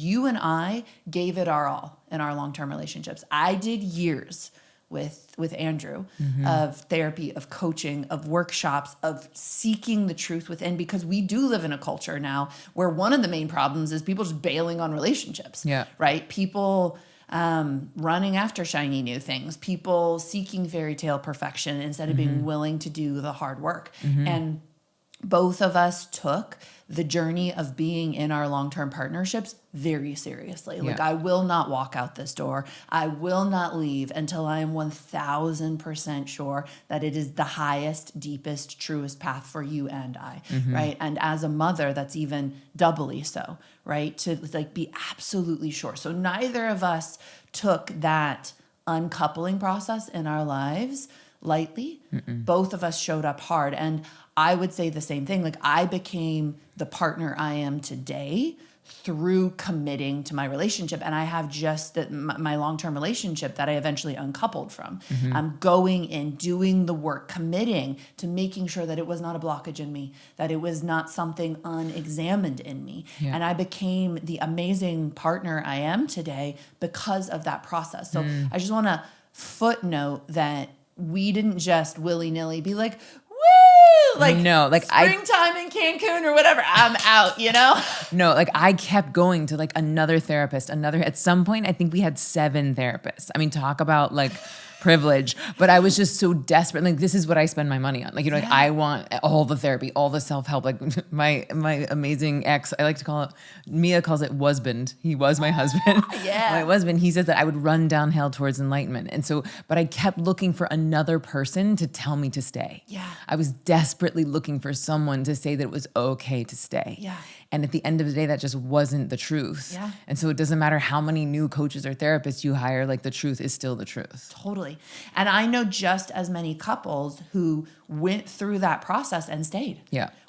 You and I gave it our all in our long-term relationships. I did years with Andrew of therapy, of coaching, of workshops, of seeking the truth within, because we do live in a culture now where one of the main problems is people just bailing on relationships, right? People running after shiny new things, people seeking fairy tale perfection instead of being willing to do the hard work. And both of us took the journey of being in our long-term partnerships very seriously. Like, I will not walk out this door. I will not leave until I am 1000% sure that it is the highest, deepest, truest path for you and I, right? And as a mother, that's even doubly so, right? To like be absolutely sure. So neither of us took that uncoupling process in our lives lightly. Both of us showed up hard. And I would say the same thing. Like, I became the partner I am today through committing to my relationship. And I have just my long-term relationship that I eventually uncoupled from. I'm going in, doing the work, committing to making sure that it was not a blockage in me, that it was not something unexamined in me. And I became the amazing partner I am today because of that process. So I just want to footnote that we didn't just willy-nilly be like, woo, like, no, like springtime in Cancun or whatever, I'm out, you know? No, like I kept going to like another therapist, at some point, I think we had 7 therapists. I mean, talk about like privilege, but I was just so desperate. Like, this is what I spend my money on. Like, you know, like I want all the therapy, all the self-help. Like my amazing ex, I like to call it, Mia calls it husband. He was my husband. My husband, he says that I would run downhill towards enlightenment. And so, but I kept looking for another person to tell me to stay. I was desperately looking for someone to say that it was okay to stay. And at the end of the day, that just wasn't the truth. And so it doesn't matter how many new coaches or therapists you hire, like the truth is still the truth. Totally. And I know just as many couples who went through that process and stayed.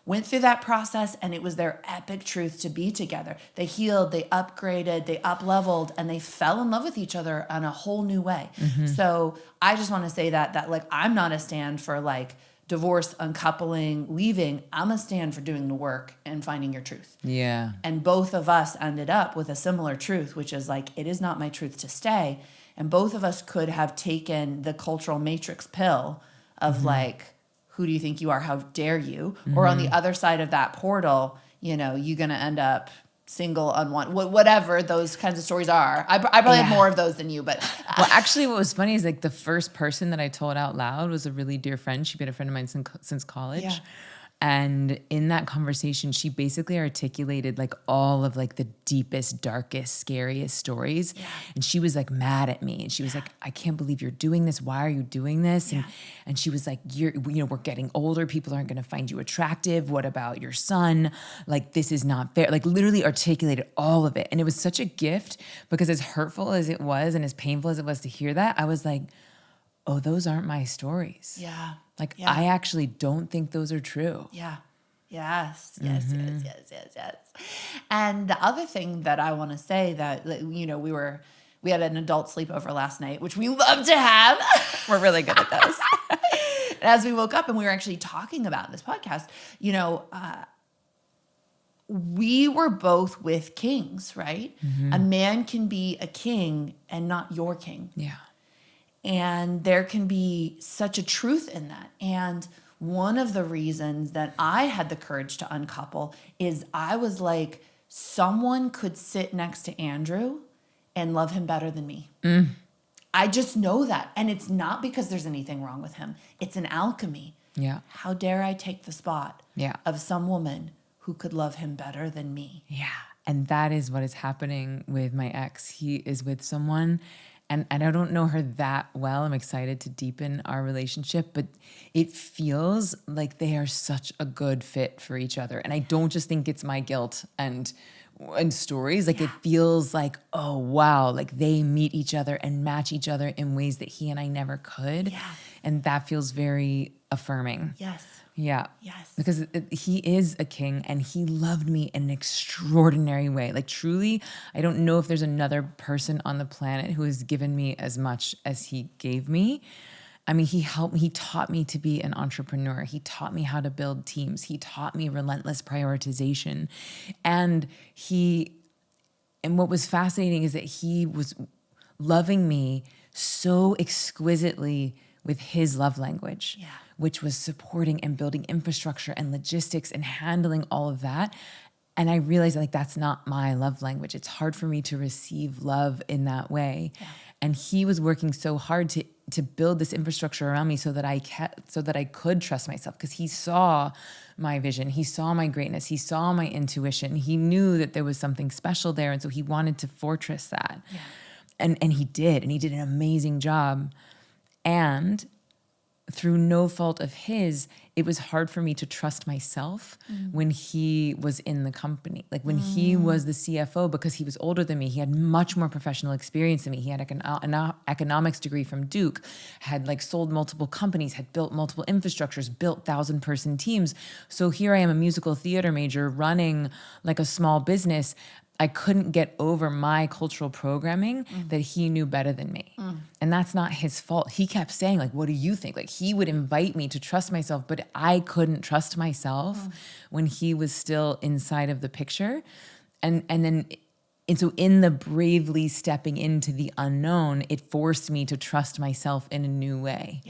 Went through that process and it was their epic truth to be together. They healed, they upgraded, they up-leveled, and they fell in love with each other in a whole new way. So I just want to say that like, I'm not a stand for like divorce, uncoupling, leaving. I'm a stand for doing the work and finding your truth. And both of us ended up with a similar truth, which is like, it is not my truth to stay. And both of us could have taken the cultural matrix pill of like, who do you think you are? How dare you? Or on the other side of that portal, you know, you're going to end up single, unwanted, whatever those kinds of stories are. I probably have more of those than you, but. Well, actually what was funny is like the first person that I told out loud was a really dear friend. She'd been a friend of mine since college. And in that conversation, she basically articulated like all of like the deepest, darkest, scariest stories. And she was like mad at me. And she was like, I can't believe you're doing this. Why are you doing this? And she was like, we're getting older. People aren't going to find you attractive. What about your son? Like, this is not fair. Like, literally articulated all of it. And it was such a gift because as hurtful as it was and as painful as it was to hear that, I was like, oh, those aren't my stories. Like, I actually don't think those are true. Yes. And the other thing that I want to say that, you know, we had an adult sleepover last night, which we love to have. We're really good at those. And as we woke up and we were actually talking about this podcast, you know, we were both with kings, right? A man can be a king and not your king. And there can be such a truth in that. And one of the reasons that I had the courage to uncouple is I was like, someone could sit next to Andrew and love him better than me. I just know that. And it's not because there's anything wrong with him. It's an alchemy. How dare I take the spot of some woman who could love him better than me? And that is what is happening with my ex. He is with someone, and I don't know her that well. I'm excited to deepen our relationship, but it feels like they are such a good fit for each other. And I don't just think it's my guilt and stories. Like, it feels like, oh, wow, like they meet each other and match each other in ways that he and I never could. And that feels very affirming. Because he is a king and he loved me in an extraordinary way. Like, truly, I don't know if there's another person on the planet who has given me as much as he gave me. I mean, he taught me to be an entrepreneur. He taught me how to build teams. He taught me relentless prioritization. And he And what was fascinating is that he was loving me so exquisitely with his love language, which was supporting and building infrastructure and logistics and handling all of that. And I realized like that's not my love language. It's hard for me to receive love in that way. Yeah. And he was working so hard to build this infrastructure around me so that I could trust myself, because he saw my vision, he saw my greatness, he saw my intuition. He knew that there was something special there, and so he wanted to fortress that. Yeah. And he did an amazing job. And through no fault of his, it was hard for me to trust myself when he was in the company. Like when he was the CFO, because he was older than me, he had much more professional experience than me. He had an economics degree from Duke, had like sold multiple companies, had built multiple infrastructures, built 1,000-person teams. So here I am, a musical theater major running like a small business. I couldn't get over my cultural programming that he knew better than me. And that's not his fault. He kept saying, like, what do you think? Like, he would invite me to trust myself, but I couldn't trust myself when he was still inside of the picture. And so in the bravely stepping into the unknown, it forced me to trust myself in a new way.